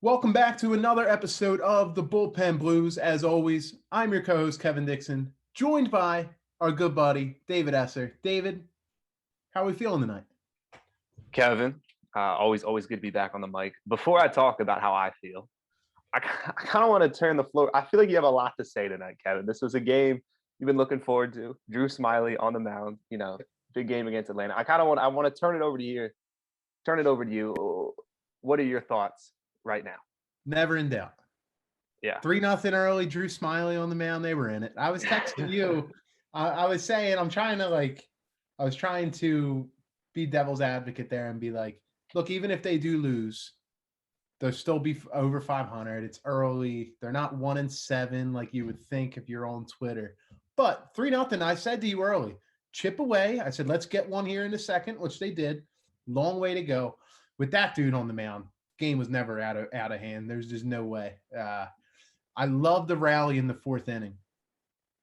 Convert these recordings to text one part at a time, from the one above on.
Welcome back to another episode of the Bullpen Blues. As always, I'm your co-host, Kevin Dixon, joined by our good buddy, David Esser. David, how are we feeling tonight? Kevin, always good to be back on the mic. Before I talk about how I feel, I kind of want to turn the floor. I feel like you have a lot to say tonight, Kevin. This was a game you've been looking forward to. Drew Smiley on the mound, big game against Atlanta. I want to turn it over to you. Turn it over to you. What are your thoughts right now? Never in doubt. Yeah. 3-0 early, Drew Smiley on the mound. They were in it. I was texting you. I was saying, I was trying to be devil's advocate there and be like, look, even if they do lose, they'll still be over 500. It's early. They're not 1-7 like you would think if you're on Twitter. But 3-0, I said to you early, chip away. I said, let's get one here in a second, which they did. Long way to go. With that dude on the mound, game was never out of hand. There's just no way. I love the rally in the fourth inning.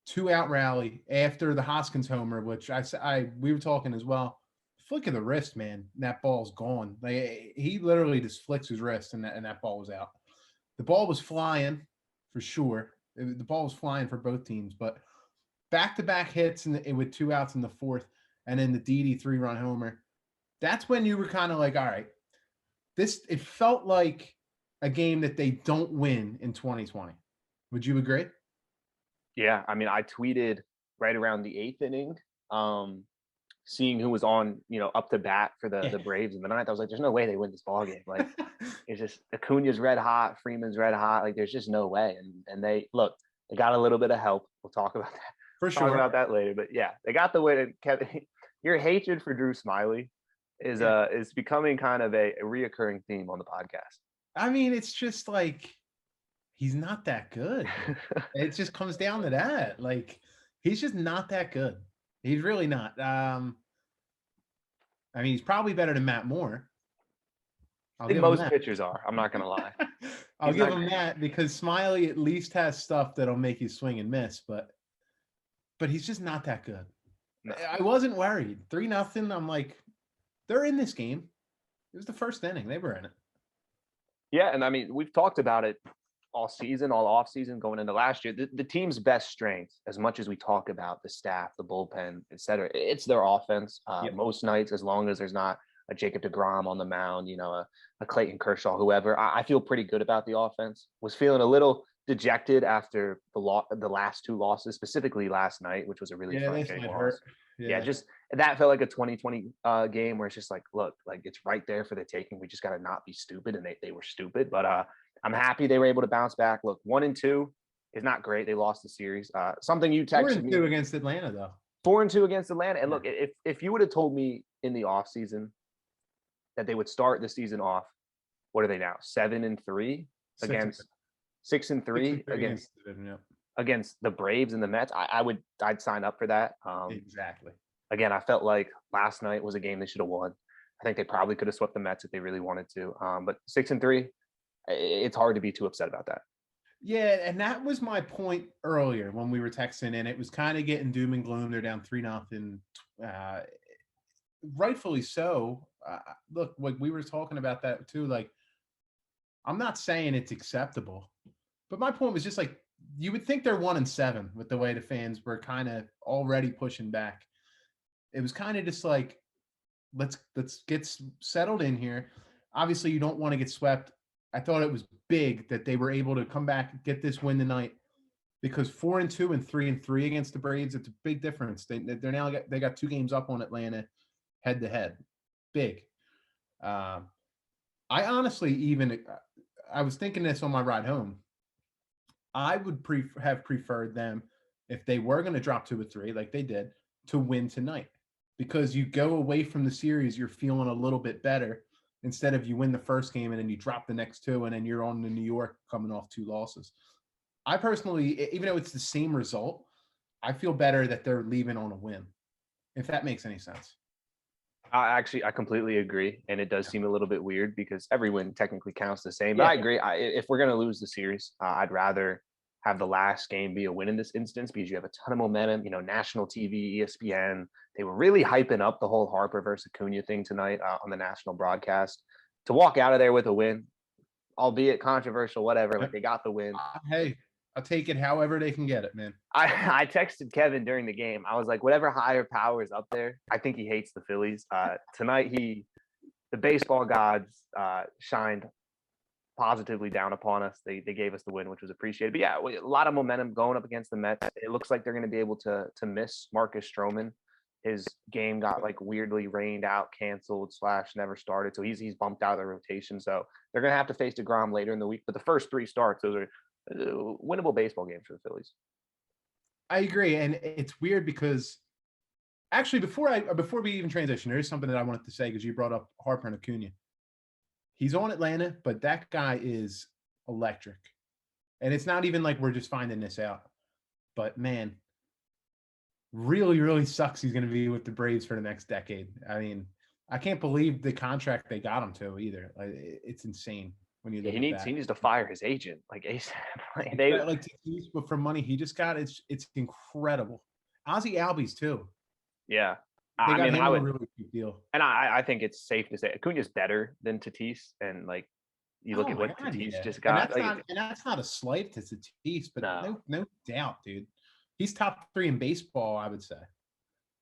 2-out rally after the Hoskins homer, which we were talking as well. Flick of the wrist, man. That ball's gone. Like, he literally just flicks his wrist, and that ball was out. The ball was flying for sure. The ball was flying for both teams, but back-to-back hits with 2 outs in the fourth, and then the Didi 3-run homer. That's when you were kind of like, all right, it felt like a game that they don't win in 2020. Would you agree? Yeah, I mean, I tweeted right around the eighth inning, seeing who was on, up to bat for the Braves in the ninth. I was like, there's no way they win this ball game. Like, it's just Acuna's red hot, Freeman's red hot. Like, there's just no way. And they got a little bit of help. We'll talk about that. For sure. Talk about that later. But yeah, they got the win. Kevin, your hatred for Drew Smiley is becoming kind of a reoccurring theme on the podcast. I mean, it's just like, he's not that good. It just comes down to that. Like, he's just not that good. He's really not. I mean, he's probably better than Matt Moore. I think most pitchers are. I'm not going to lie. I'll give him that because Smiley at least has stuff that'll make you swing and miss, but he's just not that good. No. I wasn't worried. 3-0. I'm like, they're in this game. It was the first inning. They were in it. Yeah, and I mean, we've talked about it all season, all off season, going into last year. The team's best strength, as much as we talk about the staff, the bullpen, et cetera, it's their offense. Most nights, as long as there's not a Jacob deGrom on the mound, a Clayton Kershaw, whoever, I feel pretty good about the offense. Was feeling a little dejected after the last two losses, specifically last night, which was a really frustrating loss. Yeah, just that felt like a 2020 game where it's just like, look, like it's right there for the taking. We just got to not be stupid, and they were stupid. But I'm happy they were able to bounce back. Look, 1-2 is not great. They lost the series. Something you texted me. 4-2 against Atlanta, though. 4-2 against Atlanta. And look, if you would have told me in the offseason that they would start the season off, what are they now? 7-3 against 6-3 against the Braves and the Mets, I'd sign up for that. Exactly. Again, I felt like last night was a game they should have won. I think they probably could have swept the Mets if they really wanted to. But 6-3, it's hard to be too upset about that. Yeah, and that was my point earlier when we were texting, and it was kind of getting doom and gloom. They're down 3-0. Rightfully so. Look, like we were talking about that too. Like, I'm not saying it's acceptable, but my point was just like, you would think they're 1-7 with the way the fans were kind of already pushing back. It was kind of just like, let's get settled in here. Obviously, you don't want to get swept. I thought it was big that they were able to come back and get this win tonight, because 4-2 and 3-3 against the Braves, it's a big difference. They got 2 games up on Atlanta head to head. Big. I honestly I was thinking this on my ride home. I would have preferred them, if they were going to drop 2 or 3 like they did, to win tonight, because you go away from the series, you're feeling a little bit better, instead of you win the first game and then you drop the next 2 and then you're on to New York coming off 2 losses. I personally, even though it's the same result, I feel better that they're leaving on a win, if that makes any sense. I completely agree. And it does seem a little bit weird because every win technically counts the same. But I agree. If we're going to lose the series, I'd rather have the last game be a win in this instance, because you have a ton of momentum, national TV, ESPN. They were really hyping up the whole Harper versus Acuna thing tonight on the national broadcast. To walk out of there with a win, albeit controversial, whatever. Like Yep. they got the win. Hey, I'll take it however they can get it, man. I texted Kevin during the game. I was like, whatever higher power is up there, I think he hates the Phillies. Tonight, the baseball gods shined positively down upon us. They gave us the win, which was appreciated. But yeah, a lot of momentum going up against the Mets. It looks like they're going to be able to miss Marcus Stroman. His game got like weirdly rained out, canceled / never started. So he's bumped out of the rotation. So they're going to have to face DeGrom later in the week. But the first 3 starts, those are winnable baseball games for the Phillies. I agree, and it's weird because actually before we even transition, there is something that I wanted to say because you brought up Harper and Acuna. He's on Atlanta, but that guy is electric, and it's not even like we're just finding this out. But man, really, really sucks. He's going to be with the Braves for the next decade. I mean, I can't believe the contract they got him to either. Like, it's insane. When you look he at needs to fire his agent like ASAP. like Tatis, but for money he just got, it's incredible. Ozzie Albies too. Yeah, They got him I would, a really big deal. And I think it's safe to say Acuna's better than Tatis, and like you look at what Tatis just got. And that's not a slight to Tatis, but no doubt, dude. He's top 3 in baseball, I would say.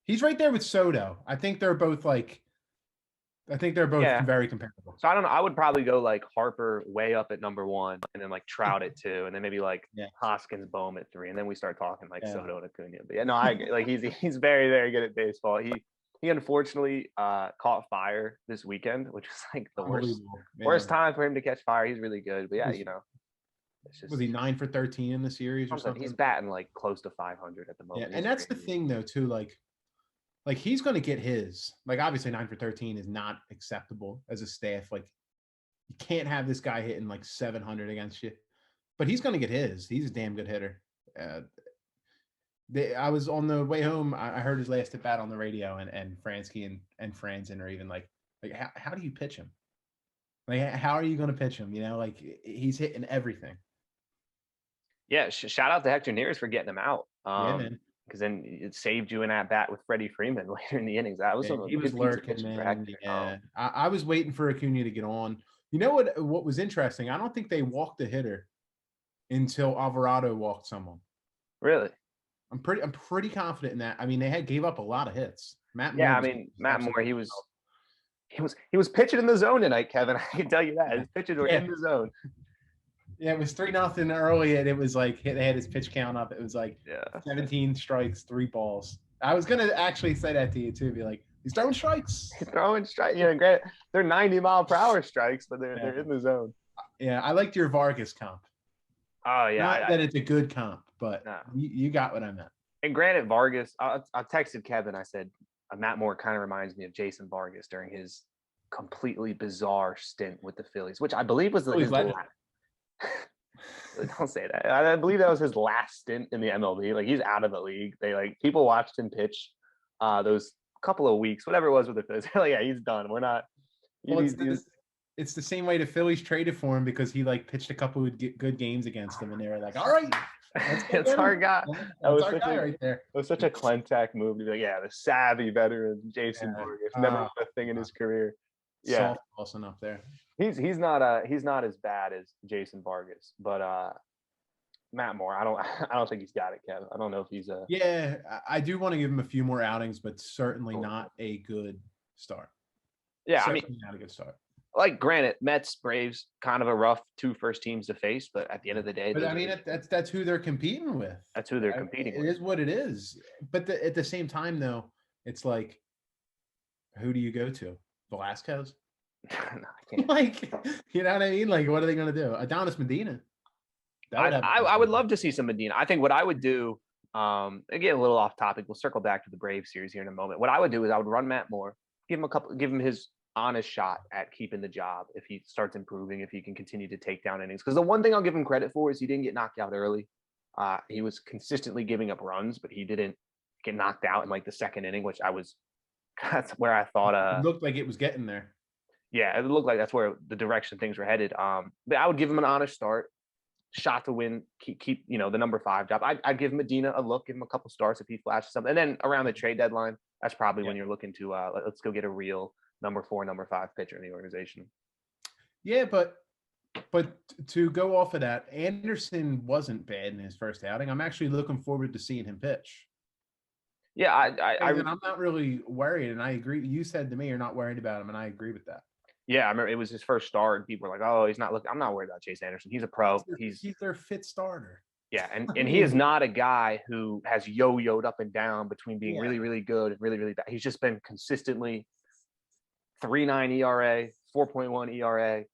He's right there with Soto. I think they're both very comparable. So I don't know. I would probably go like Harper way up at number 1, and then like Trout at 2, and then maybe like Hoskins, Bohm at 3, and then we start talking like Soto and Acuna. But yeah, no, I agree. Like he's very, very good at baseball. He unfortunately caught fire this weekend, which was like the worst time for him to catch fire. He's really good, but yeah, it's just, was he 9 for 13 in the series or something? He's batting like close to 500 at the moment. Yeah, and that's the thing though too, like he's going to get his. Like obviously 9 for 13 is not acceptable as a staff. Like you can't have this guy hitting like 700 against you, but he's going to get his. He's a damn good hitter. I was on the way home. I heard his last at bat on the radio, and Fransky and Franzen are even like how do you pitch him? Like how are you going to pitch him? You know, like he's hitting everything. Yeah, shout out to Hector Neris for getting him out. Yeah, man. Because then it saved you an at bat with Freddie Freeman later in the innings. That was he was lurking, man. Yeah, I was waiting for Acuna to get on. You know what was interesting? I don't think they walked a hitter until Alvarado walked someone. Really? I'm pretty confident in that. I mean, they gave up a lot of hits. Matt Moore, he was pitching in the zone tonight, Kevin. I can tell you that. His pitches were in the zone. Yeah, it was 3-0 early, and it was like they had his pitch count up. It was like 17 strikes, 3 balls. I was gonna actually say that to you too. Be like, he's throwing strikes. He's throwing strikes. You know, granted, they're 90-mile-per-hour strikes, but they're in the zone. Yeah, I liked your Vargas comp. Oh yeah, not that it's a good comp, but you got what I meant. And granted, Vargas, I texted Kevin. I said Matt Moore kind of reminds me of Jason Vargas during his completely bizarre stint with the Phillies, which I believe was his last. Don't say that. I believe that was his last stint in the MLB. Like he's out of the league. People watched him pitch those couple of weeks, whatever it was with the Phillies. Like, yeah, he's done. We're not. It's the same way the Phillies traded for him because he like pitched a couple of good games against them, and they were like, "All right, it's our guy." That was our guy right there. It was such a Clentac move to be like, "Yeah, the savvy veteran Jason Vargas, never won a thing in his career." Yeah, awesome up there. He's not as bad as Jason Vargas, but Matt Moore, I don't think he's got it, Kevin. I don't know if he's a. Yeah, I do want to give him a few more outings, but certainly not a good start. Yeah, certainly not a good start. Like, granted, Mets, Braves, kind of a rough 2 first teams to face, but at the end of the day, but I mean, that's who they're competing with. That's who they're competing with. It is what it is. But at the same time, though, it's like, who do you go to? Velasquez? No, I can't. Like, you know what I mean? Like, what are they going to do? Adonis Medina. I would love to see some Medina. I think what I would do, again, a little off topic. We'll circle back to the Braves series here in a moment. What I would do is I would run Matt Moore, give him his honest shot at keeping the job if he starts improving, if he can continue to take down innings. Because the one thing I'll give him credit for is he didn't get knocked out early. He was consistently giving up runs, but he didn't get knocked out in like the second inning, which that's where I thought it looked like it was getting there. Yeah, it looked like that's where the direction things were headed. But I would give him an honest start, shot to win, keep the number 5 job. I'd give Medina a look, give him a couple starts if he flashes something. And then around the trade deadline, that's probably when you're looking to let's go get a real number 4, number 5 pitcher in the organization. Yeah, but But to go off of that, Anderson wasn't bad in his first outing. I'm actually looking forward to seeing him pitch. Yeah, And I'm not really worried, and I agree. You said to me you're not worried about him, and I agree with that. yeah, I remember it was his first start, and people were like, "Oh, he's not looking." I'm not worried about Chase Anderson. He's a pro. He's their fit starter. Yeah, and I he is mean, not a guy who has yo-yoed up and down between being yeah. really, really good and really, really bad. He's just been consistently 3.9 ERA, 4.1 ERA,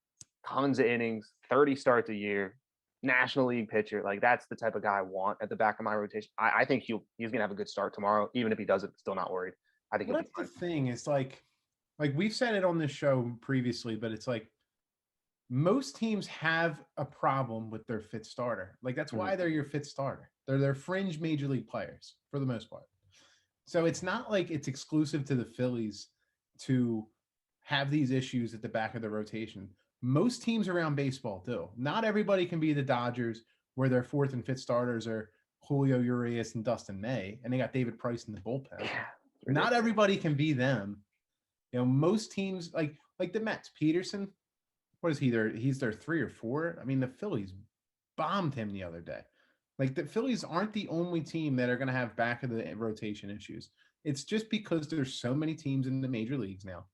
tons of innings, 30 starts a year, National League pitcher. Like that's the type of guy I want at the back of my rotation. I think he's gonna have a good start tomorrow. Even if he doesn't, still not worried. I think Well, he'll be that's fine. the thing. It's like we've said it on this show previously, but it's like most teams have a problem with their fifth starter. Like that's why they're your fifth starter. They're fringe major league players for the most part. So it's not like it's exclusive to the Phillies to have these issues at the back of the rotation. Most teams around baseball do. Not everybody can be the Dodgers, where their fourth and fifth starters are Julio Urias and Dustin May, and they got David Price in the bullpen. Yeah, Not everybody can be them. Most teams like the Mets, Peterson, what is he there? He's their 3 or 4. I mean, the Phillies bombed him the other day. Like the Phillies aren't the only team that are going to have back of the rotation issues. It's just because there's so many teams in the major leagues now.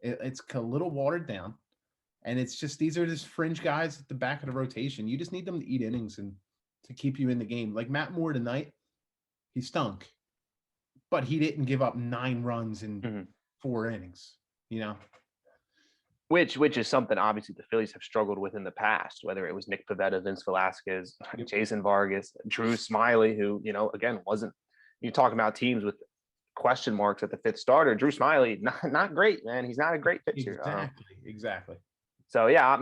It's a little watered down, and it's just these are just fringe guys at the back of the rotation. You just need them to eat innings and to keep you in the game. Like Matt Moore tonight, he stunk, but he didn't give up 9 runs in 4 innings. You know, which is something obviously the Phillies have struggled with in the past, whether it was Nick Pivetta, Vince Velasquez, Jason Vargas, Drew Smiley, who, again, wasn't, you talking about teams with question marks at the fifth starter. Drew Smiley, not great, man. He's not a great pitcher. Exactly. So yeah,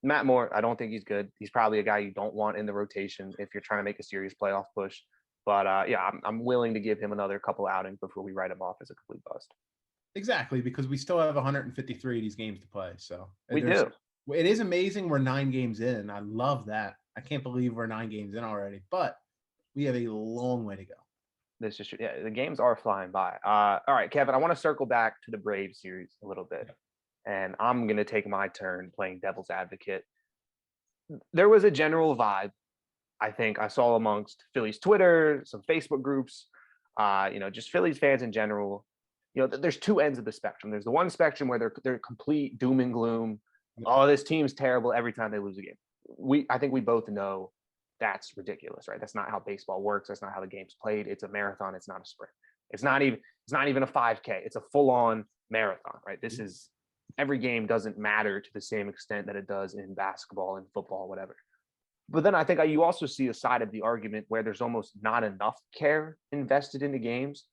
Matt Moore, I don't think he's good. He's probably a guy you don't want in the rotation if you're trying to make a serious playoff push. But yeah, I'm willing to give him another couple outings before we write him off as a complete bust. Exactly, because we still have 153 of these games to play. So we do. It is amazing we're 9 games in. I love that. I can't believe we're 9 games in already, but we have a long way to go. This is yeah, the games are flying by. All right, Kevin, I want to circle back to the Braves series a little bit, and I'm going to take my turn playing devil's advocate. There was a general vibe, I think, I saw amongst Phillies Twitter, some Facebook groups, just Phillies fans in general. There's 2 ends of the spectrum. There's the one spectrum where they're complete doom and gloom. Oh, this team's terrible every time they lose a game. I think we both know that's ridiculous, right? That's not how baseball works. That's not how the game's played. It's a marathon. It's not a sprint. It's not even a 5K. It's a full-on marathon, right? This is every game doesn't matter to the same extent that it does in basketball and football, whatever. But then I think you also see a side of the argument where there's almost not enough care invested in the games.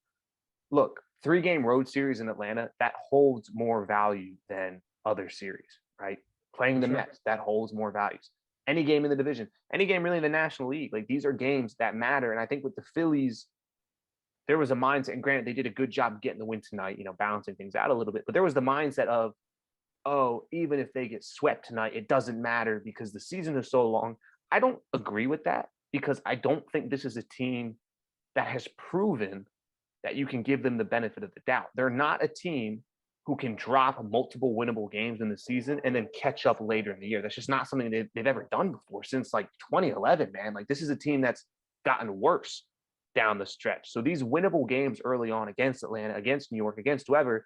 Look, 3-game road series in Atlanta, that holds more value than other series, right? Playing the Mets, that holds more values. Any game in the division, any game really in the National League, like these are games that matter. And I think with the Phillies, there was a mindset, and granted, they did a good job getting the win tonight, balancing things out a little bit. But there was the mindset of, oh, even if they get swept tonight, it doesn't matter because the season is so long. I don't agree with that because I don't think this is a team that has proven that you can give them the benefit of the doubt. They're not a team who can drop multiple winnable games in the season and then catch up later in the year. That's just not something they've ever done before since like 2011, man. Like this is a team that's gotten worse down the stretch. So these winnable games early on against Atlanta, against New York, against whoever,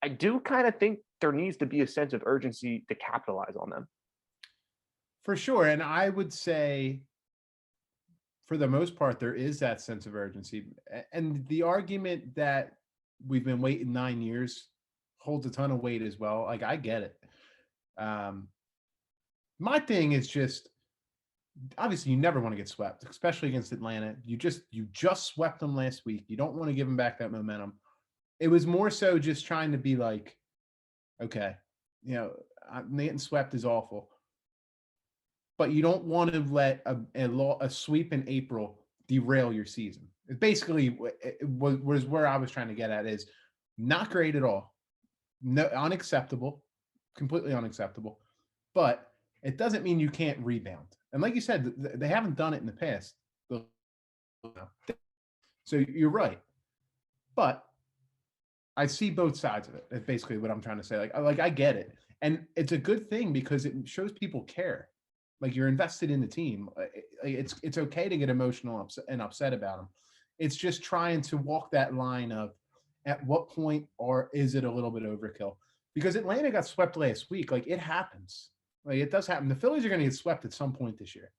I do kind of think there needs to be a sense of urgency to capitalize on them. For sure. And I would say, for the most part, there is that sense of urgency. And the argument that we've been waiting 9 years holds a ton of weight as well. Like, I get it. My thing is just, obviously, you never want to get swept, especially against Atlanta. You just swept them last week. You don't want to give them back that momentum. It was more so just trying to be like, okay, getting swept is awful. But you don't want to let a sweep in April derail your season. It basically was where I was trying to get at, is not great at all. No, unacceptable, completely unacceptable. But it doesn't mean you can't rebound. And like you said, they haven't done it in the past. So you're right. But I see both sides of it. That's basically what I'm trying to say. Like I get it. And it's a good thing because it shows people care. Like you're invested in the team. It's okay to get emotional and upset about them. It's just trying to walk that line of at what point or is it a little bit overkill? Because Atlanta got swept last week. Like it happens. Like it does happen. The Phillies are going to get swept at some point this year.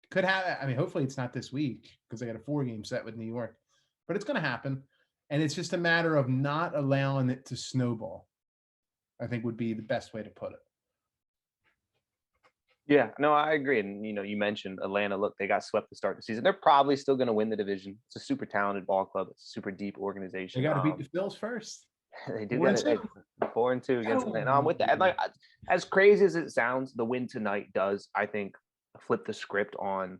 Could have. I mean, hopefully it's not this week because they got a 4-game set with New York, but it's going to happen. And it's just a matter of not allowing it to snowball, I think would be the best way to put it. Yeah, no, I agree. And you mentioned Atlanta. Look, they got swept to start the season. They're probably still going to win the division. It's a super talented ball club. It's a super deep organization. They got to beat the Bills first. They do got it. 4-2 against Atlanta. I'm with that. And as crazy as it sounds, the win tonight does, I think, flip the script on.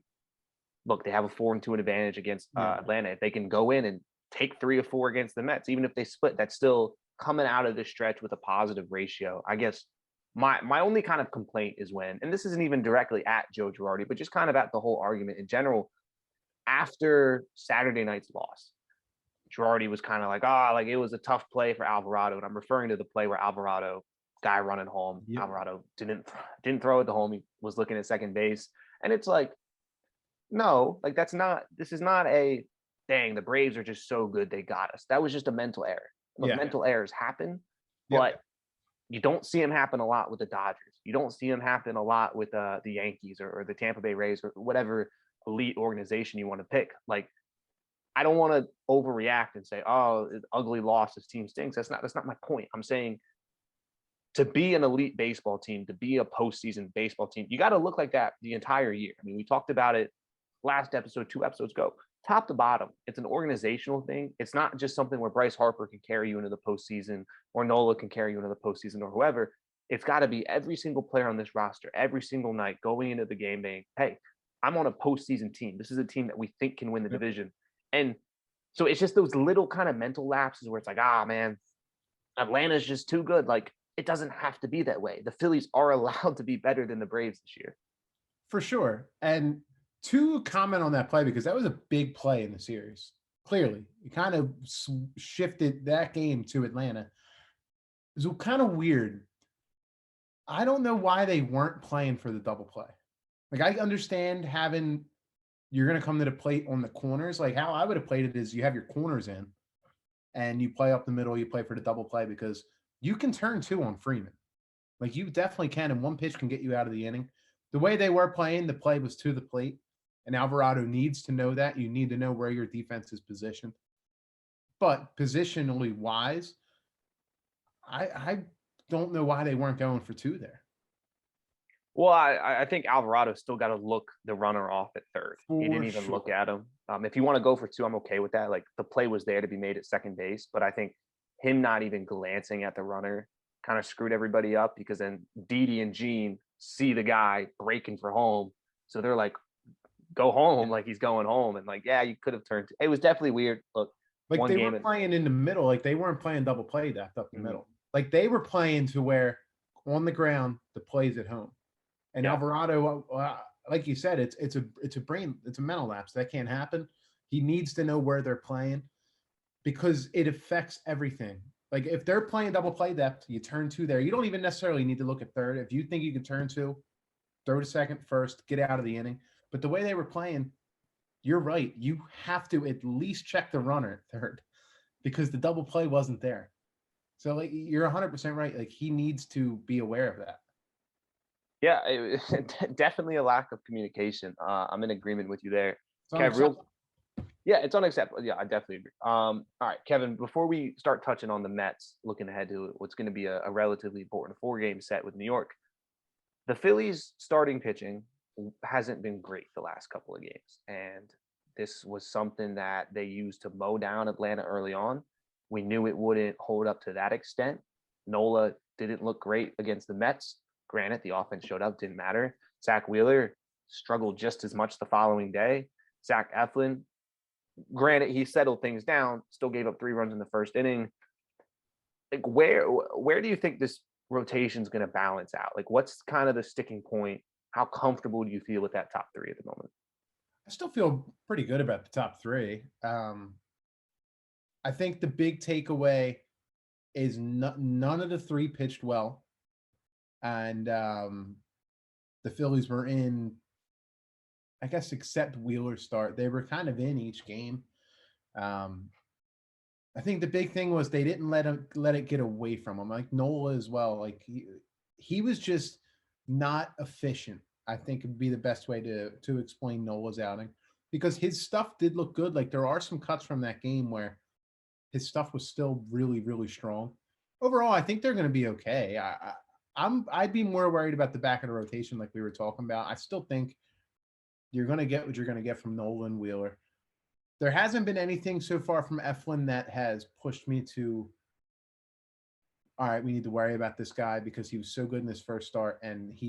Look, they have a 4-2 advantage against Atlanta. If they can go in and take 3 or 4 against the Mets, even if they split, that's still coming out of this stretch with a positive ratio. I guess my only kind of complaint is when, and this isn't even directly at Joe Girardi, but just kind of at the whole argument in general, after Saturday night's loss, Girardi was kind of like it was a tough play for Alvarado. And I'm referring to the play where Alvarado, guy running home, Alvarado didn't throw it to home. He was looking at second base. And it's like, no, like this is not a dang, the Braves are just so good they got us. That was just a mental error. Look, mental errors happen, but you don't see them happen a lot with the Dodgers. You don't see them happen a lot with the Yankees or the Tampa Bay Rays or whatever elite organization you want to pick. Like, I don't want to overreact and say, "Oh, ugly loss. This team stinks." That's not my point. I'm saying to be an elite baseball team, to be a postseason baseball team, you got to look like that the entire year. I mean, we talked about it last episode, 2 episodes ago. Top to bottom, it's an organizational thing. It's not just something where Bryce Harper can carry you into the postseason or Nola can carry you into the postseason or whoever. It's got to be every single player on this roster, every single night going into the game being, hey, I'm on a postseason team. This is a team that we think can win the division. And so it's just those little kind of mental lapses where it's like, man, Atlanta's just too good. Like, it doesn't have to be that way. The Phillies are allowed to be better than the Braves this year. For sure. And to comment on that play, because that was a big play in the series. Clearly, it kind of shifted that game to Atlanta. It was kind of weird. I don't know why they weren't playing for the double play. Like, I understand you're going to come to the plate on the corners. Like, how I would have played it is you have your corners in and you play up the middle, you play for the double play because you can turn 2 on Freeman. Like, you definitely can, and one pitch can get you out of the inning. The way they were playing, the play was to the plate. And Alvarado needs to know that. You need to know where your defense is positioned. But positionally wise, I don't know why they weren't going for 2 there. Well, I think Alvarado still got to look the runner off at third. He didn't even look at him. If you want to go for 2, I'm okay with that. Like, the play was there to be made at second base, but I think him not even glancing at the runner kind of screwed everybody up because then Didi and Gene see the guy breaking for home. So they're like, go home, like he's going home. And like, you could have turned. It was definitely weird. Look, like they were playing in the middle. Like they weren't playing double play depth up the middle. Like they were playing to where on the ground, the play's at home. And Alvarado, like you said, it's a mental lapse. That can't happen. He needs to know where they're playing because it affects everything. Like if they're playing double play depth, you turn 2 there. You don't even necessarily need to look at third. If you think you can turn 2, throw to second first, get out of the inning. But the way they were playing, you're right. You have to at least check the runner at third because the double play wasn't there. So like you're 100% right. Like he needs to be aware of that. Yeah, definitely a lack of communication. I'm in agreement with you there. It's unacceptable. Yeah, I definitely agree. All right, Kevin, before we start touching on the Mets, looking ahead to what's going to be a relatively important 4-game set with New York, the Phillies starting pitching hasn't been great the last couple of games. And this was something that they used to mow down Atlanta early on. We knew it wouldn't hold up to that extent. Nola didn't look great against the Mets. Granted, the offense showed up, didn't matter. Zach Wheeler struggled just as much the following day. Zach Eflin, granted, he settled things down, still gave up 3 runs in the first inning. Like, where do you think this rotation is going to balance out? Like, what's kind of the sticking point? How comfortable do you feel with that top 3 at the moment? I still feel pretty good about the top 3. I think the big takeaway is none of the 3 pitched well. and the Phillies were in, I guess, except Wheeler's start, they were kind of in each game. Um, I think the big thing was they didn't let it get away from him. Like Nola as well. Like he was just not efficient. I think would be the best way to explain Nola's outing, because his stuff did look good. Like there are some cuts from that game where his stuff was still really really strong. Overall, I think they're going to be okay. I'd be more worried about the back of the rotation, like we were talking about. I still think you're going to get what you're going to get from Nolan Wheeler. There hasn't been anything so far from Eflin that has pushed me to, all right, we need to worry about this guy because he was so good in his first start. And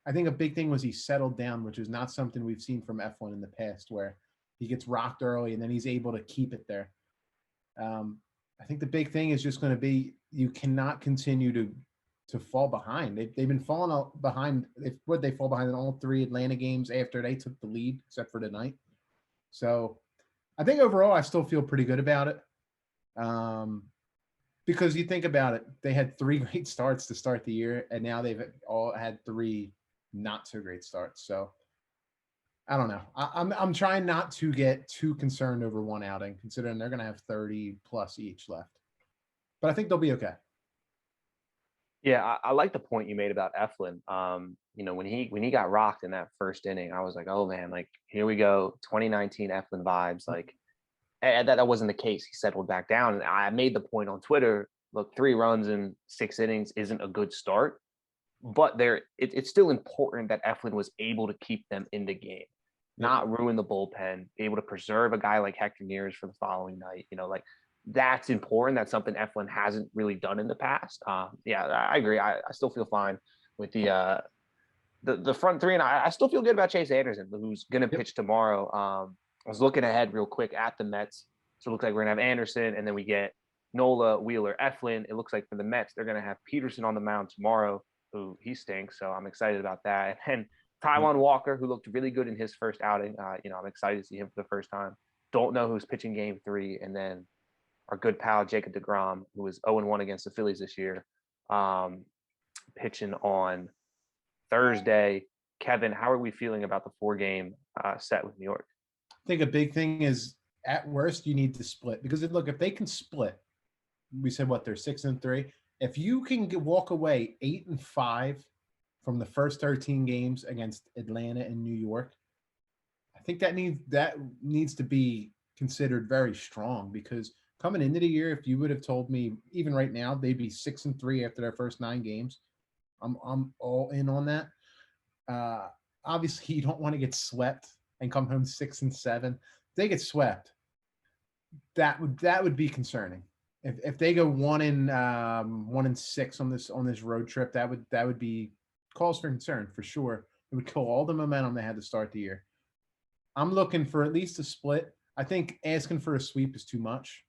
I think a big thing was he settled down, which is not something we've seen from Eflin in the past, where he gets rocked early and then he's able to keep it there. I think the big thing is just going to be you cannot continue to fall behind. They've been falling behind. They fall behind in all three Atlanta games after they took the lead, except for tonight. So I think overall, I still feel pretty good about it. Because you think about it, they had three great starts to start the year, and now they've all had three not so great starts. So I don't know. I'm trying not to get too concerned over one outing, considering they're going to have 30 plus each left. But I think they'll be okay. Yeah, I like the point you made about Eflin. When he got rocked in that first inning, I was like, oh man, like here we go, 2019 Eflin vibes. Like, and that wasn't the case. He settled back down, and I made the point on Twitter. Look, 3 runs in 6 innings isn't a good start, but it's still important that Eflin was able to keep them in the game, not ruin the bullpen, be able to preserve a guy like Hector Neris for the following night. Like that's important. That's something Eflin hasn't really done in the past. Yeah, I agree. I still feel fine with the front three, and I still feel good about Chase Anderson, who's going to pitch tomorrow. I was looking ahead real quick at the Mets, so it looks like we're going to have Anderson, and then we get Nola, Wheeler, Eflin. It looks like for the Mets, they're going to have Peterson on the mound tomorrow, who he stinks, so I'm excited about that. And Taijuan Walker, who looked really good in his first outing. I'm excited to see him for the first time. Don't know who's pitching game 3, and then our good pal Jacob deGrom, who was 0-1 against the Phillies this year, pitching on Thursday. Kevin, how are we feeling about the 4-game set with New York? I think a big thing is, at worst, you need to split, because look, if they can split, we said what, they're 6-3. If you can walk away 8-5 from the first 13 games against Atlanta and New York, I think that needs to be considered very strong, because coming into the year, if you would have told me even right now they'd be 6-3 after their first 9 games, I'm all in on that. Obviously, you don't want to get swept and come home 6-7. If they get swept, that would be concerning. If they go 1-6 on this road trip, that would be cause for concern for sure. It would kill all the momentum they had to start the year. I'm looking for at least a split. I think asking for a sweep is too much.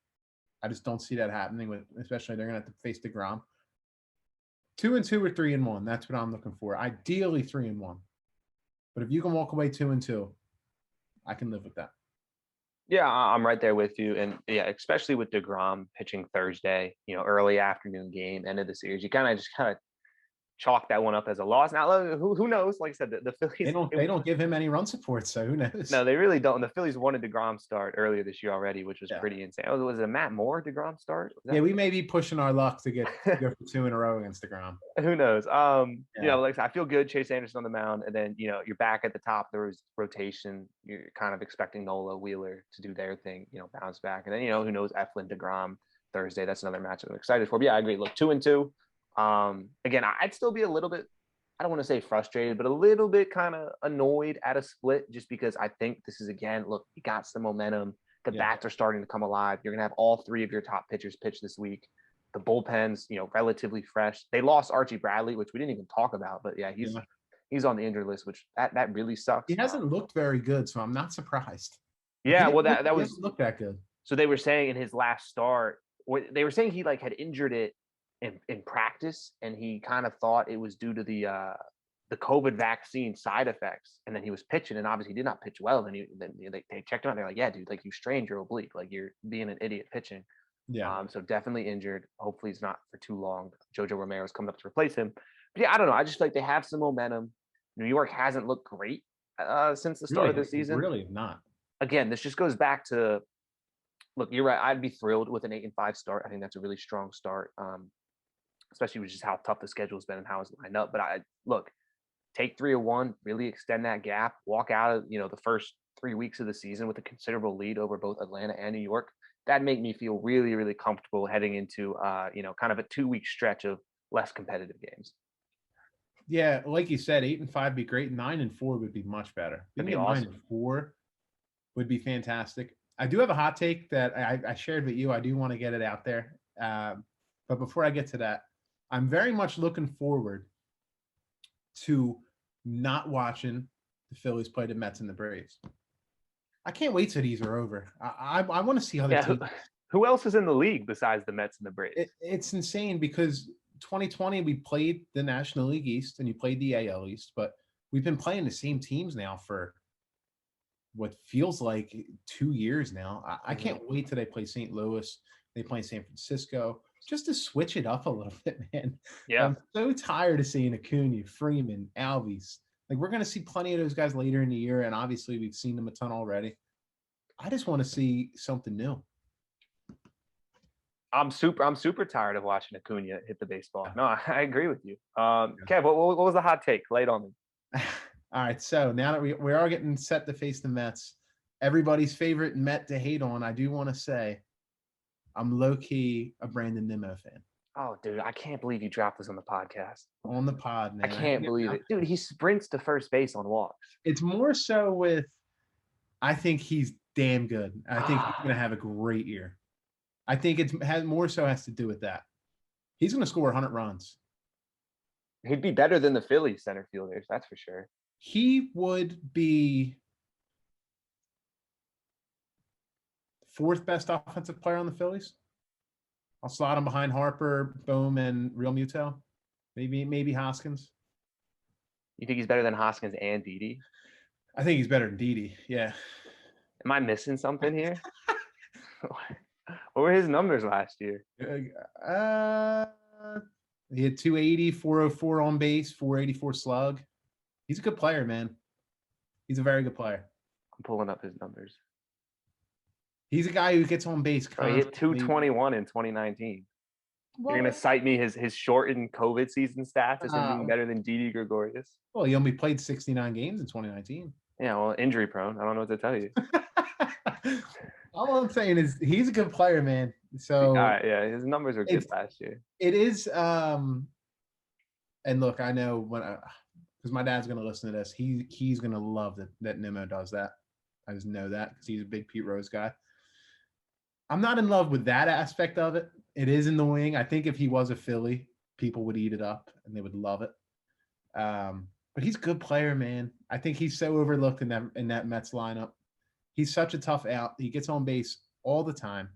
I just don't see that happening, especially they're going to have to face DeGrom. 2-2 or 3-1. That's what I'm looking for. Ideally 3-1. But if you can walk away 2-2, I can live with that. Yeah, I'm right there with you. And yeah, especially with DeGrom pitching Thursday, early afternoon game, end of the series, you kind of chalk that one up as a loss. Now, who knows? Like I said, the Phillies they don't give him any run support, so who knows? No, they really don't. And the Phillies wanted DeGrom start earlier this year already, which was pretty insane. Was it a Matt Moore DeGrom start? Yeah, we may be pushing our luck to go for 2 in a row against DeGrom. Who knows? Like I feel good. Chase Anderson on the mound, and then you're back at the top. There was rotation. You're kind of expecting Nola, Wheeler to do their thing, bounce back, and then who knows? Eflin, DeGrom Thursday. That's another matchup I'm excited for. But yeah, I agree. Look, 2-2. Again, I'd still be a little bit, I don't want to say frustrated, but a little bit kind of annoyed at a split, just because I think this is, again, look, you got some momentum. The bats are starting to come alive. You're going to have all 3 of your top pitchers pitch this week. The bullpen's, relatively fresh. They lost Archie Bradley, which we didn't even talk about, but yeah, he's on the injured list, which that really sucks. He hasn't looked very good, so I'm not surprised. Yeah, well, that was looked that good. So they were saying in his last start, they were saying he had injured it in practice, and he kind of thought it was due to the COVID vaccine side effects, and then he was pitching, and obviously he did not pitch well. Then they checked him out. They're like, yeah, dude, like you strained your oblique, like you're being an idiot pitching. Yeah. So definitely injured. Hopefully it's not for too long. Jojo Romero's coming up to replace him. Yeah, I don't know. I just feel like they have some momentum. New York hasn't looked great since the start of the season. Really not. Again, this just goes back to look. You're right. I'd be thrilled with an 8-5 start. I think that's a really strong start, especially with just how tough the schedule's been and how it's lined up. But I look, take 3-1, really extend that gap, walk out of the first 3 weeks of the season with a considerable lead over both Atlanta and New York. That'd make me feel really, really comfortable heading into kind of a 2-week stretch of less competitive games. Yeah, like you said, 8-5 would be great. 9-4 would be much better. That'd be Being awesome. 9-4 would be fantastic. I do have a hot take that I shared with you. I do want to get it out there. But before I get to that, I'm very much looking forward to not watching the Phillies play the Mets and the Braves. I can't wait till these are over. I want to see other teams. Who else is in the league besides the Mets and the Braves? It's insane because 2020 we played the National League East and you played the AL East, but we've been playing the same teams now for what feels like 2 years now. I can't wait till they play St. Louis. They play San Francisco just to switch it up a little bit, man. Yeah. I'm so tired of seeing Acuna, Freeman, Albies. Like we're going to see plenty of those guys later in the year, and obviously we've seen them a ton already. I just want to see something new. I'm super tired of watching Acuna hit the baseball. No, I agree with you. Kev, what was the hot take? Lay it on me. All right, so now that we are getting set to face the Mets, everybody's favorite Met to hate on, I do want to say I'm low-key a Brandon Nimmo fan. Oh, dude, I can't believe you dropped this on the podcast. On the pod, man. I can't believe it. Dude, he sprints to first base on walks. It's more so with I think he's damn good. I think he's going to have a great year. I think it has to do with that. He's going to score 100 runs. He'd be better than the Phillies center fielders, that's for sure. He would be fourth best offensive player on the Phillies. I'll slot him behind Harper, Bohm, and Real Muto. Maybe Hoskins. You think he's better than Hoskins and Didi? I think he's better than Didi. Yeah. Am I missing something here? What were his numbers last year? He had 280, 404 on base, 484 slug. He's a good player, man. He's a very good player. I'm pulling up his numbers. He's a guy who gets on base. He hit 221 in 2019. You're going to cite me his shortened COVID season stats as him being better than Didi Gregorius? Well, he only played 69 games in 2019. Yeah, well, injury prone. I don't know what to tell you. All I'm saying is he's a good player, man. So yeah, his numbers were good last year. It is and look, I know when because my dad's gonna listen to this, he's gonna love that Nimmo does that. I just know that because he's a big Pete Rose guy. I'm not in love with that aspect of it. It is annoying. I think if he was a Philly, people would eat it up and they would love it. But he's a good player, man. I think he's so overlooked in that Mets lineup. He's such a tough out. He gets on base all the time.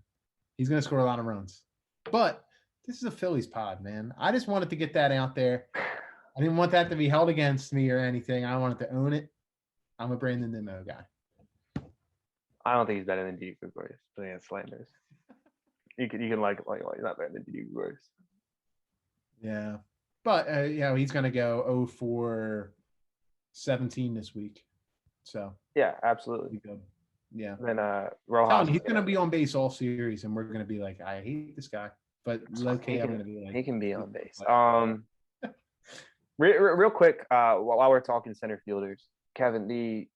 He's going to score a lot of runs. But this is a Phillies pod, man. I just wanted to get that out there. I didn't want that to be held against me or anything. I wanted to own it. I'm a Brandon Nimmo guy. I don't think he's better than Didi Gregorius, but yeah, slanders. You can like he's not better than Didi Gregorius. Yeah. But, he's going to go 0-for-17 this week. So. Yeah, absolutely. Good. Yeah. And then Rojas. He's going to be on base all series, and we're going to be like, I hate this guy. But low-key, I'm going to be like. He can be on base. Real quick, while we're talking center fielders, Kevin, the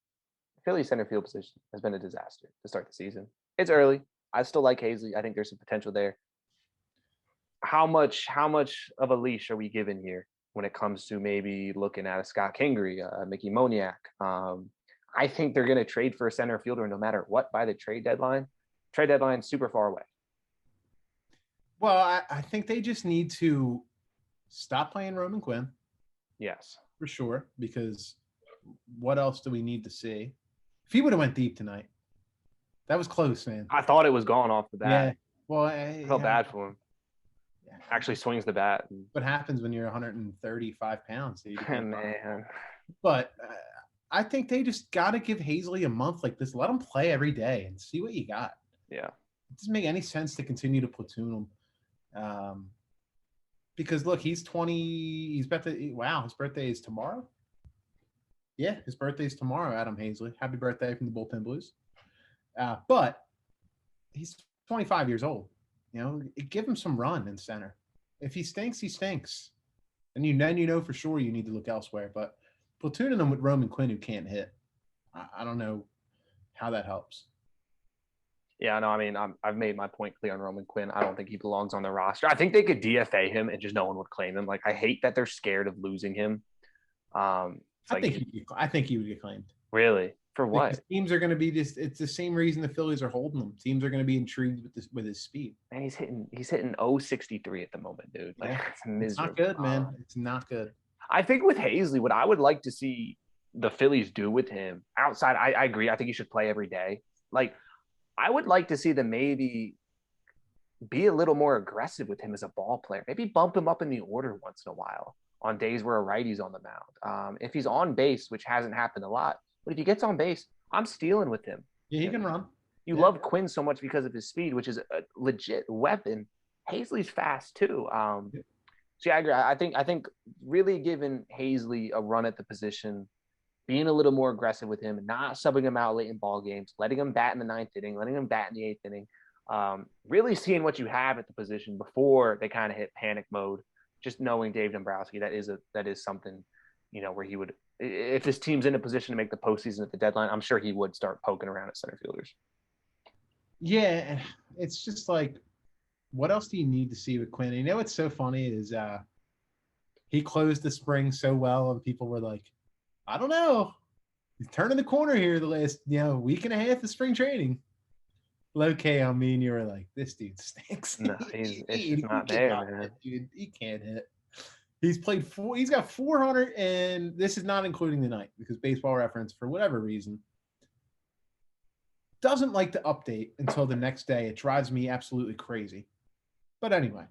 Philly center field position has been a disaster to start the season. It's early. I still like Hazley. I think there's some potential there. How much of a leash are we given here when it comes to maybe looking at a Scott Kingery, Mickey Moniak? I think they're going to trade for a center fielder no matter what by the trade deadline. Trade deadline super far away. Well, I think they just need to stop playing Roman Quinn. Yes. For sure, because what else do we need to see? If he would have went deep tonight, that was close, man. I thought it was gone off the bat. Yeah. Well, I felt bad for him. Yeah. Actually swings the bat. What happens when you're 135 pounds? Man. But I think they just got to give Hazley a month like this. Let him play every day and see what you got. Yeah. It doesn't make any sense to continue to platoon him. because look, he's 20. He's about to. Wow, his birthday is tomorrow. Yeah, his birthday's tomorrow. Adam Hazley, happy birthday from the Bullpen Blues. But he's 25 years old. Give him some run in center. If he stinks, he stinks. And then you know for sure you need to look elsewhere. But platooning him with Roman Quinn, who can't hit, I don't know how that helps. Yeah, no, I mean, I've made my point clear on Roman Quinn. I don't think he belongs on the roster. I think they could DFA him and just no one would claim him. Like, I hate that they're scared of losing him. I think he would get claimed. Really? For what? Because teams are going to be just. It's the same reason the Phillies are holding him. Teams are going to be intrigued with his speed. And he's hitting 0.63 at the moment, dude. Like, it's not good, man. It's not good. I think with Hazley, what I would like to see the Phillies do with him outside, I agree. I think he should play every day. Like, I would like to see them maybe be a little more aggressive with him as a ball player. Maybe bump him up in the order once in a while on days where a righty's on the mound. If he's on base, which hasn't happened a lot, but if he gets on base, I'm stealing with him. Yeah, he can run. You love Quinn so much because of his speed, which is a legit weapon. Hazley's fast too. So yeah, I agree. I think really giving Hazley a run at the position, being a little more aggressive with him, not subbing him out late in ball games, letting him bat in the 9th inning, letting him bat in the 8th inning, really seeing what you have at the position before they kind of hit panic mode. Just knowing Dave Dombrowski, that is something, where he would, if this team's in a position to make the postseason at the deadline, I'm sure he would start poking around at center fielders. Yeah, it's just like, what else do you need to see with Quinn? What's so funny is he closed the spring so well, and people were like, I don't know. He's turning the corner here the last, week and a half of spring training. Low K on me, and you were like, this dude stinks. No, he's not there, man. Dude, he can't hit. He's got 400, and this is not including the night because Baseball Reference, for whatever reason, doesn't like to update until the next day. It drives me absolutely crazy. But anyway,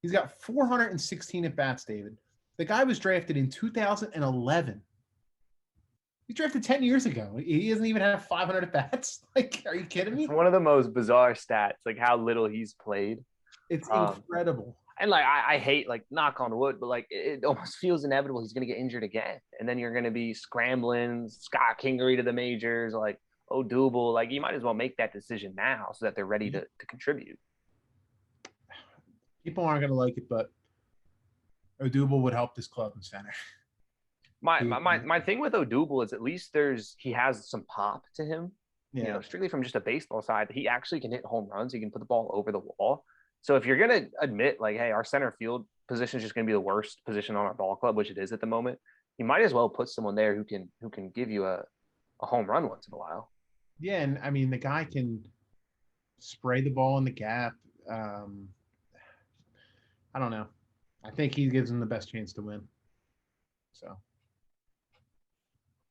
he's got 416 at bats, David. The guy was drafted in 2011. He drafted 10 years ago. He doesn't even have 500 at bats. Like, are you kidding me? It's one of the most bizarre stats, like how little he's played. It's incredible. And like, I hate, like, knock on wood, but like, it almost feels inevitable he's going to get injured again. And then you're going to be scrambling Scott Kingery to the majors, like Odubel. Like, you might as well make that decision now so that they're ready to contribute. People aren't going to like it, but Odubel would help this club in center. My thing with Odubel is at least he has some pop to him. Yeah. Strictly from just a baseball side, he actually can hit home runs. He can put the ball over the wall. So if you're going to admit, like, hey, our center field position is just going to be the worst position on our ball club, which it is at the moment, you might as well put someone there who can give you a home run once in a while. Yeah, and I mean, the guy can spray the ball in the gap. I don't know. I think he gives him the best chance to win. So.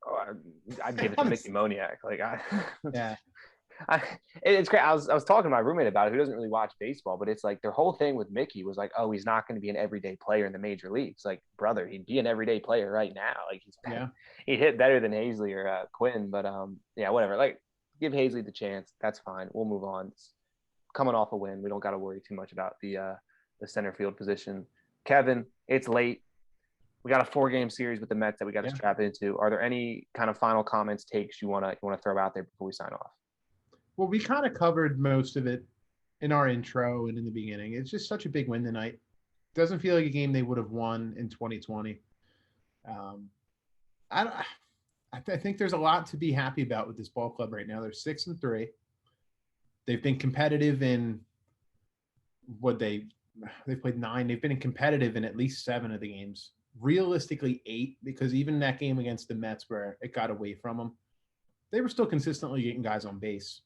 Oh, I'd give it to Mickey Moniak. Like, yeah. It's great. I was talking to my roommate about it, who doesn't really watch baseball, but it's like their whole thing with Mickey was like, oh, he's not going to be an everyday player in the major leagues. Like, brother, he'd be an everyday player right now. Like, he'd hit better than Hazley or Quinn, but yeah, whatever. Like, give Hazley the chance. That's fine. We'll move on. It's coming off a win. We don't got to worry too much about the center field position. Kevin, it's late. We got a 4-game series with the Mets that we got to strap into. Are there any kind of final comments, takes you want to throw out there before we sign off? Well, we kind of covered most of it in our intro and in the beginning. It's just such a big win tonight. Doesn't feel like a game they would have won in 2020. I think there's a lot to be happy about with this ball club right now. They're 6-3. They've been competitive in they've played 9. They've been competitive in at least 7 of the games. Realistically 8, because even that game against the Mets where it got away from them, they were still consistently getting guys on base.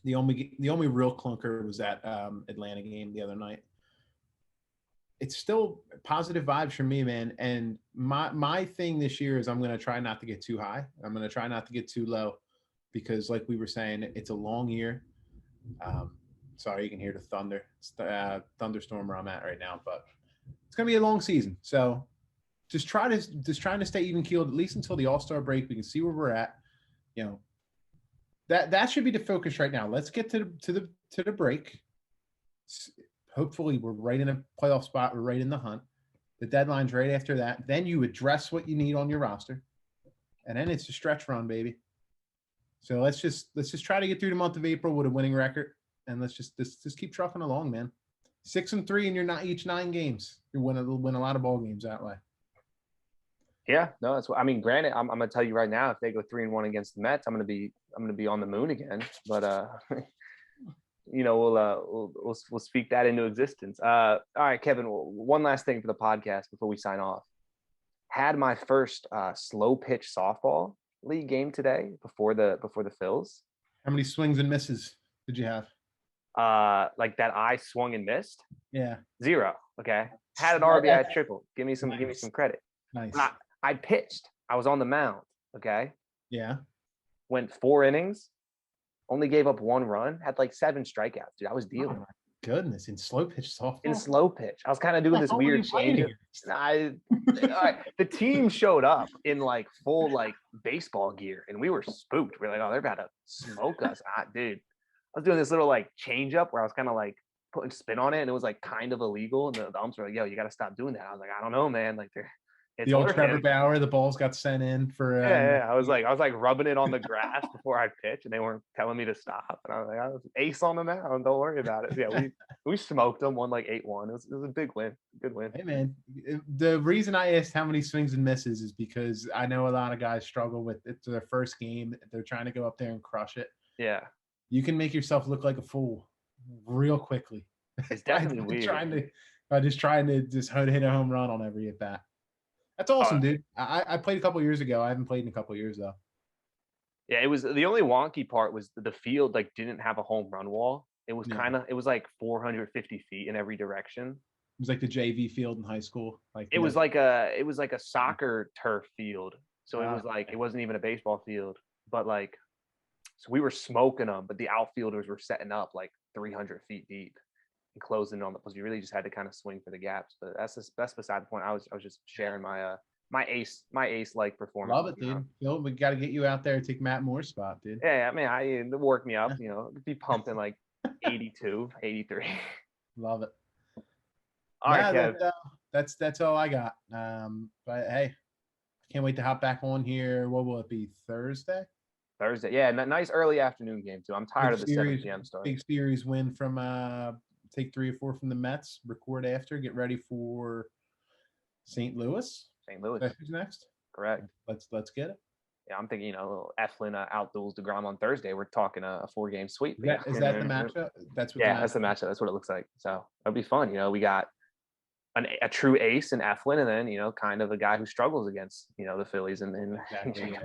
The only real clunker was that Atlanta game the other night. It's still positive vibes from me, man. And my thing this year is I'm going to try not to get too high. I'm going to try not to get too low because, like we were saying, it's a long year. Sorry, you can hear the thunder. It's the thunderstorm where I'm at right now, but it's going to be a long season. So just trying to stay even keeled at least until the All-Star break. We can see where we're at. That should be the focus right now. Let's get to the break. Hopefully, we're right in a playoff spot. We're right in the hunt. The deadline's right after that. Then you address what you need on your roster, and then it's a stretch run, baby. So let's just try to get through the month of April with a winning record, and let's just keep trucking along, man. 6-3, and you're not each 9 games. You win a lot of ball games that way. Yeah, no, that's what I mean. Granted, I'm gonna tell you right now, if they go 3-1 against the Mets, I'm gonna be on the moon again. But we'll speak that into existence. All right, Kevin. One last thing for the podcast before we sign off. Had my first slow pitch softball league game today before the Phils. How many swings and misses did you have? Like that I swung and missed. Yeah. 0. Okay. Had an RBI triple. Give me some credit. Nice. I pitched. I was on the mound. Okay. Yeah. Went 4 innings. Only gave up 1 run. Had like 7 strikeouts. Dude, I was dealing. Oh my goodness, in slow pitch softball. In slow pitch, I was kind of doing this weird change. The team showed up in like full like baseball gear, and we were spooked. We're like, oh, they're about to smoke us, dude. I was doing this little like change up where I was kind of like putting spin on it, and it was like kind of illegal. And the umps were like, "Yo, you got to stop doing that." I was like, "I don't know, man. Like they're." The old Trevor Bauer, the balls got sent in for. Yeah, I was like rubbing it on the grass before I pitched, and they weren't telling me to stop. And I was like, I was ace on the mound. Don't worry about it. Yeah, we smoked them, won like 8-1. It was a big win, good win. Hey man, the reason I asked how many swings and misses is because I know a lot of guys struggle with it's their first game. They're trying to go up there and crush it. Yeah, you can make yourself look like a fool real quickly. It's definitely weird. Just trying to hit a home run on every at bat. That's awesome, dude. I played a couple years ago. I haven't played in a couple years though. Yeah, it was the only wonky part was the field like didn't have a home run wall. It was it was like 450 feet in every direction. It was like the JV field in high school. Like it was like a soccer turf field. So it was like it wasn't even a baseball field, but like so we were smoking them, but the outfielders were setting up like 300 feet deep and closing on the because you really just had to kind of swing for the gaps. But that's beside the point. I was just sharing my ace like performance. Love it, dude. Phil, we got to get you out there and take Matt Moore's spot, dude. Yeah, I mean, it worked me up. You know, be pumping like 82, 83. Love it. All right, Kev. That's all I got. But hey, I can't wait to hop back on here. What will it be? Thursday, yeah. Nice early afternoon game too. I'm tired of the 7 p.m. start. Big series win from take 3 or 4 from the Mets. Record after. Get ready for St. Louis. Who's next? Correct. Let's get it. Yeah, I'm thinking, Eflin outduels DeGrom on Thursday. We're talking a 4-game sweep. Is that the matchup? That's the matchup. That's what it looks like. So it'll be fun. We got a true ace in Eflin, and then kind of a guy who struggles against the Phillies and exactly.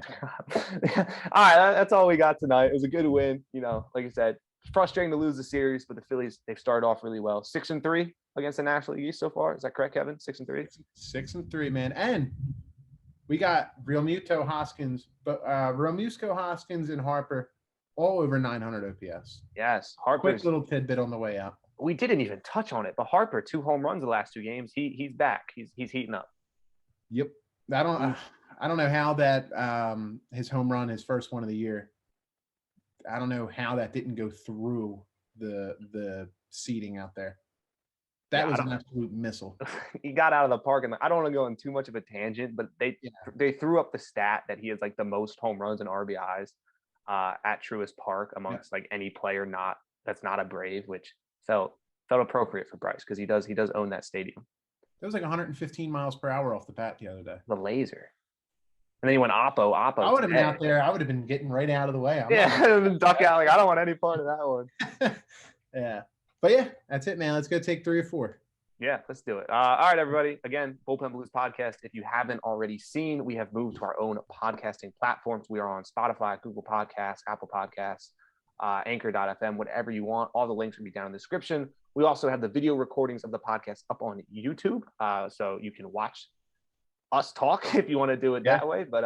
All right, that's all we got tonight. It was a good win. Like I said, frustrating to lose the series, but the Phillies, they've started off really well. 6-3 against the National League East so far. Is that correct, Kevin? 6-3. 6-3, man. And we got Realmuto Hoskins, but Realmuto Hoskins and Harper all over 900 OPS. Yes, Harper. Quick little tidbit on the way out. We didn't even touch on it, but Harper, 2 home runs the last 2 games. He's back. He's heating up. Yep. I don't know how that his home run, his first one of the year. I don't know how that didn't go through the seating out there. That was an absolute missile. He got out of the park, and I don't want to go on too much of a tangent, but they threw up the stat that he has like the most home runs and RBIs at Truist Park amongst like any player that's not a Brave, which felt appropriate for Bryce because he does own that stadium. It was like 115 miles per hour off the bat the other day. The laser. And then he went Oppo. I would have been out there. I would have been getting right out of the way. Duck out. Like, I don't want any part of that one. Yeah. But yeah, that's it, man. Let's go take 3 or 4. Yeah, let's do it. All right, everybody. Again, Bullpen Blues podcast. If you haven't already seen, we have moved to our own podcasting platforms. We are on Spotify, Google Podcasts, Apple Podcasts, Anchor.fm, whatever you want. All the links will be down in the description. We also have the video recordings of the podcast up on YouTube, so you can watch us talk if you want to do it that way. But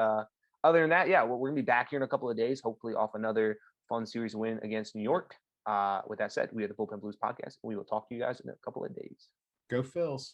other than that, we're going to be back here in a couple of days, hopefully off another fun series win against New York. With that said, we are the Bullpen Blues podcast. We will talk to you guys in a couple of days. Go Phils.